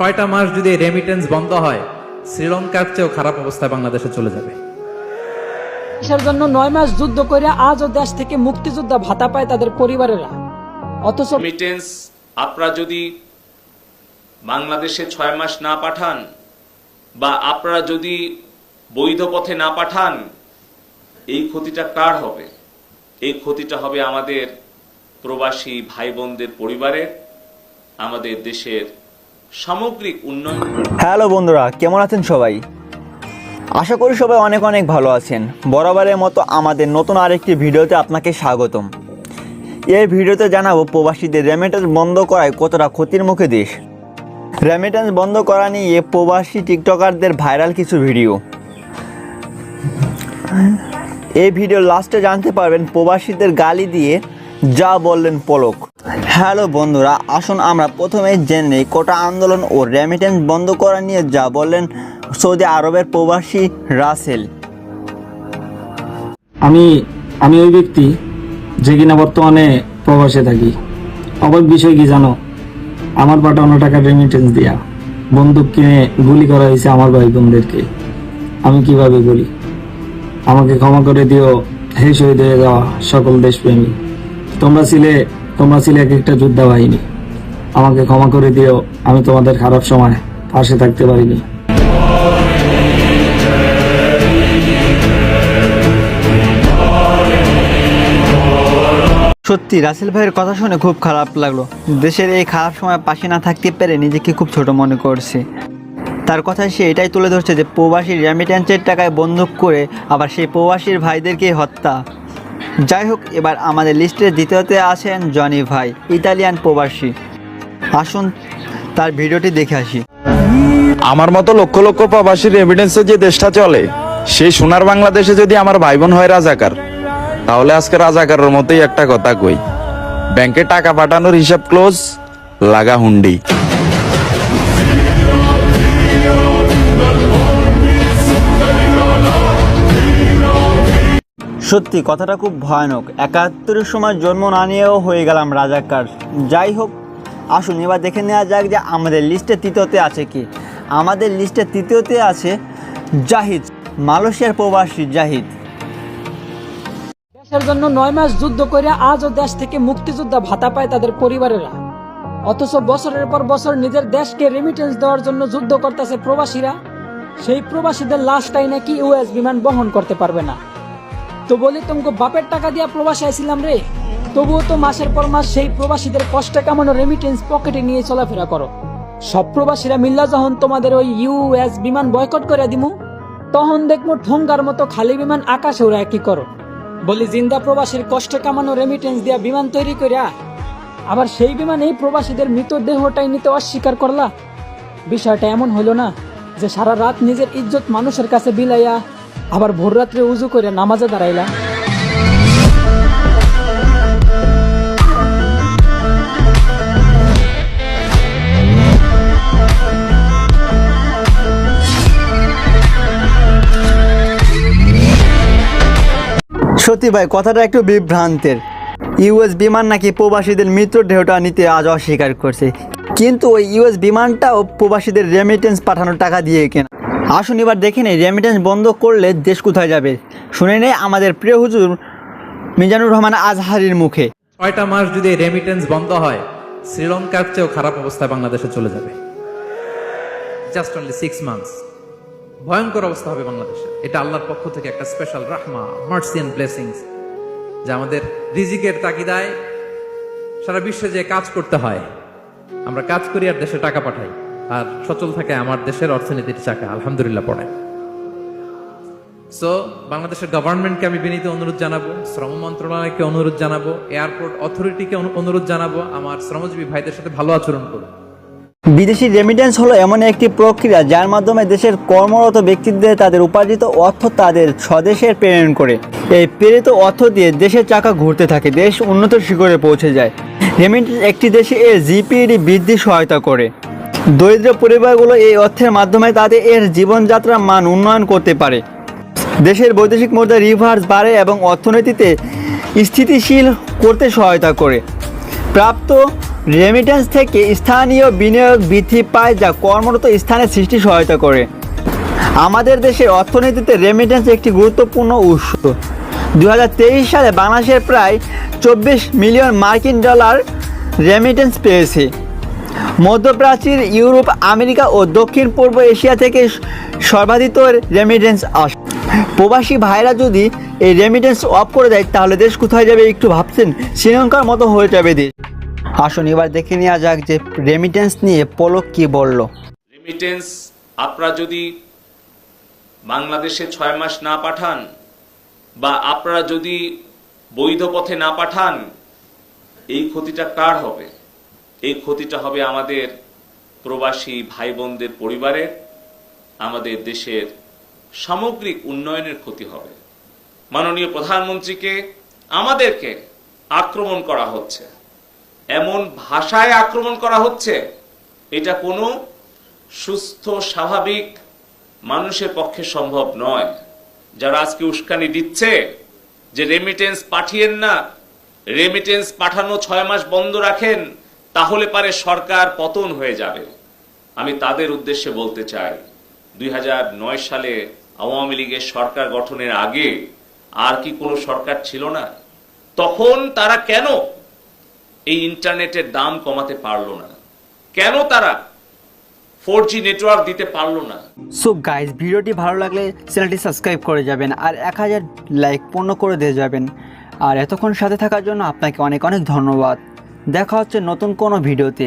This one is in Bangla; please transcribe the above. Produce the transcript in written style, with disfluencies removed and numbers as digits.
6টা মাস যদি রেমিটেন্স বন্ধ হয়, শ্রীলঙ্কার চেয়েও খারাপ অবস্থায় বাংলাদেশে চলে যাবে। দেশের জন্য 9 মাস যুদ্ধ করে আজও দেশ থেকে মুক্তিযোদ্ধা ভাতা পায় তাদের পরিবারেরা, অথচ রেমিটেন্স আপনারা যদি বাংলাদেশে 6 মাস না পাঠান বা আপনারা যদি বৈধ পথে না পাঠান, এই ক্ষতিটা কার হবে? এই ক্ষতিটা হবে আমাদের প্রবাসী ভাই বোনদের পরিবারের, আমাদের দেশের সামগ্রিক উন্নয়ন। হ্যালো বন্ধুরা, কেমন আছেন সবাই? আশা করি সবাই অনেক অনেক ভালো আছেন। বরাবরের মতো আমাদের নতুন আরেকটি ভিডিওতে আপনাকে স্বাগতম। এই ভিডিওতে জানাবো প্রবাসীদের রেমিটেন্স বন্ধ করায় কতটা ক্ষতির মুখে দেশ। রেমিটেন্স বন্ধ করা নিয়ে প্রবাসী টিকটকারদের ভাইরাল কিছু ভিডিও। এই ভিডিওর লাস্টে জানতে পারবেন প্রবাসীদের গালি দিয়ে যা বললেন পলক। হ্যালো বন্ধুরা, আসুন আমরা প্রথমে জেনে নেই কোটা আন্দোলন ও রেমিটেন্স বন্ধ করা নিয়ে যা বললেন সৌদি আরবের প্রবাসী রাসেল। আমি ওই ব্যক্তি যে কিনা বর্তমানে প্রবাসে থাকি। অবাক বিষয় কি জানো? আমার পাঠানো টাকা রেমিটেন্স দিয়া বন্দুক কিনে গুলি করা হয়েছে আমার ভাই বোনদেরকে। আমি কিভাবে বলি? আমাকে ক্ষমা করে দিও হে শহীদ হয়ে যাওয়া সকল দেশপ্রেমী। তোমরা ছিলে এক একটা যোদ্ধা বাহিনী। আমাকে ক্ষমা করে দিও, আমি তোমাদের খারাপ সময় পাশে থাকতে পারিনি। সত্যি রাসেল ভাইয়ের কথা শুনে খুব খারাপ লাগলো। দেশের এই খারাপ সময় পাশে না থাকতে পেরে নিজেকে খুব ছোট মনে করছে। তার কথায় সে এটাই তুলে ধরছে যে প্রবাসী রেমিটেন্সের টাকায় বন্দুক করে আবার সেই প্রবাসীর ভাইদেরকে হত্যা। যাই হোক, এবার আমাদের লিস্টের দ্বিতীয়তে আছেন জনি ভাই, ইতালিয়ান প্রবাসী। আসুন তার ভিডিওটি দেখে আসি। আমার মতো লক্ষ লক্ষ প্রবাসীর রেমিটেন্সে যে দেশটা চলে, সেই সোনার বাংলাদেশে যদি আমার ভাই বোন হয় রাজাকার, তাহলে আজকে রাজাকারের মতোই একটা কথা কই, ব্যাংকে টাকা পাঠানোর হিসাব ক্লোজ, লাগা হুন্ডি। সত্যি কথাটা খুব ভয়ানক। 71 সময় জন্ম না নিয়েও হয়ে গেলাম রাজাকার। যাই হোক, আসুন এবার দেখে নেওয়া যাক যে আমাদের লিস্টে তৃতীয়তে আছে কি। আমাদের লিস্টে তৃতীয়তে আছে জাহিদ, মালয়েশিয়ার প্রবাসী জাহিদ। দেশের জন্য 9 মাস যুদ্ধ করে আজও দেশ থেকে মুক্তিযোদ্ধা ভাতা পায় তাদের পরিবারেরা, অথচ বছরের পর বছর নিজের দেশকে রেমিটেন্স দেওয়ার জন্য যুদ্ধ করতেছে প্রবাসীরা। সেই প্রবাসীদের লাশটাই নাকি ইউএস বিমান বহন করতে পারবে না। তো বলি, তোমাকে বাপের টাকা দিয়া প্রবাসী আইছিলাম রে, তবুও তো মাসের পর মাস সেই প্রবাসীদের কষ্টে কামানো রেমিটেন্স পকেটে নিয়ে চলাফেরা করো। সব প্রবাসীরা মিল্লা যখন তোমাদের ওই ইউএস বিমান বয়কট করে দিমু, তখন দেখবো ঠোঙ্গার মতো খালি বিমান আকাশে ওরা কি করো। বলি, জিন্দা প্রবাসীর কষ্টে কামানো রেমিটেন্স দিয়া বিমান তৈরি করিয়া আবার সেই বিমান এই প্রবাসীদের মৃতদেহটাই নিতে অস্বীকার করলা। বিষয়টা এমন হইল না যে সারা রাত নিজের ইজ্জত মানুষের কাছে বিলাইয়া আবার ভোর রাত্রে উজু করে নামাজে দাঁড়াইলা। সত্যি ভাই, কথাটা একটু বিভ্রান্তের। ইউএস বিমান নাকি প্রবাসীদের মৃতদেহটা নিতে আজ অস্বীকার করছে, কিন্তু ওই ইউএস বিমানটাও প্রবাসীদের রেমিটেন্স পাঠানোর টাকা দিয়ে কেনা। আসুন এবার দেখে নেই রেমিটেন্স বন্ধ করলে দেশ কোথায় যাবে। শুনে নেই আমাদের প্রিয় হুজুর মিজানুর রহমান আজহারির মুখে। 6টা মাস যদি রেমিটেন্স বন্ধ হয়, শ্রীলঙ্কার চেয়েও খারাপ অবস্থায় বাংলাদেশে চলে যাবে। Just only 6 months. ভয়ঙ্কর অবস্থা হবে বাংলাদেশে। এটা আল্লাহর পক্ষ থেকে একটা স্পেশাল রাহমা, মার্সি এন্ড ব্লেসিংস, যা আমাদের রিজিকের তাগিদায় সারা বিশ্বে যে কাজ করতে হয়, আমরা কাজ করি আর দেশে টাকা পাঠাই, আর সচল থাকে আমার দেশের অর্থনীতির চাকা, আলহামদুলিল্লাহ পড়ে। সো বাংলাদেশের গভর্নমেন্টকে আমি বিনীত অনুরোধ জানাবো, শ্রম মন্ত্রণালয়কে অনুরোধ জানাবো, এয়ারপোর্ট অথরিটিকে অনুরোধ জানাবো, আমার শ্রমজীবী ভাইদের সাথে ভালো আচরণ করুন। বিদেশি রেমিটেন্স হলো এমন একটি প্রক্রিয়া যার মাধ্যমে দেশের কর্মরত ব্যক্তিদের তাদের উপার্জিত অর্থ তাদের স্বদেশে প্রেরণ করে। এই প্রেরিত অর্থ দিয়ে দেশের চাকা ঘুরতে থাকে, দেশ উন্নত শিখরে পৌঁছে যায়। রেমিটেন্স একটি দেশে এর জিপিডি বৃদ্ধি সহায়তা করে। দরিদ্র পরিবারগুলো এই অর্থের মাধ্যমে তাদের এর জীবনযাত্রার মান উন্নয়ন করতে পারে। দেশের বৈদেশিক মুদ্রা রিভার্স বাড়ে এবং অর্থনীতিতে স্থিতিশীল করতে সহায়তা করে। প্রাপ্ত রেমিটেন্স থেকে স্থানীয় বিনিয়োগ বৃদ্ধি পায়, যা কর্মরত স্থানে সৃষ্টি সহায়তা করে। আমাদের দেশের অর্থনীতিতে রেমিটেন্স একটি গুরুত্বপূর্ণ উৎস। 2023 সালে বাংলাদেশের প্রায় 24 মিলিয়ন মার্কিন ডলার রেমিটেন্স পেয়েছে। মধ্যপ্রাচ্যের ইউরোপ, আমেরিকা ও দক্ষিণ পূর্ব এশিয়া থেকে সর্বাধিক রেমিটেন্স আসে। প্রবাসী ভাইরা যদি এই রেমিটেন্স অফ করে দেয় তাহলে দেশ কোথায় যাবে একটু ভাবছেন? শ্রীলঙ্কার মতো হয়ে যাবে দেশ। আসুন এবার দেখে নেওয়া যাক যে রেমিটেন্স নিয়ে পলক কি বলল। রেমিটেন্স আপনারা যদি বাংলাদেশে 6 মাস না পাঠান বা আপনারা যদি বৈধ পথে না পাঠান, এই ক্ষতিটা কার হবে? এই ক্ষতিটা হবে আমাদের প্রবাসী ভাই বোনদের পরিবারের, আমাদের দেশের সামগ্রিক উন্নয়নের ক্ষতি হবে। মাননীয় প্রধানমন্ত্রীকে, আমাদেরকে আক্রমণ করা হচ্ছে, এমন ভাষায় আক্রমণ করা হচ্ছে, এটা কোনো সুস্থ স্বাভাবিক মানুষের পক্ষে সম্ভব নয়। যারা আজকে উস্কানি দিচ্ছে যে রেমিটেন্স পাঠিয়েন না, রেমিটেন্স পাঠানো 6 মাস বন্ধ রাখেন, তাহলে পারে সরকার পতন হয়ে যাবে, আমি তাদের উদ্দেশ্যে বলতে চাই 2009 সালে আওয়ামী লীগের সরকার গঠনের আগে আর কি কোনো সরকার ছিল না? তখন তারা কেন এই ইন্টারনেটের দাম কমাতে পারলো না? কেন তারা 4G নেটওয়ার্ক দিতে পারলো না? সো গাইজ, ভিডিওটি ভালো লাগলে চ্যানেলটি সাবস্ক্রাইব করে যাবেন আর 1000 লাইক পূর্ণ করে দিয়ে যাবেন। আর এতক্ষণ সাথে থাকার জন্য আপনাকে অনেক অনেক ধন্যবাদ। দেখা হচ্ছে নতুন কোনো ভিডিওতে।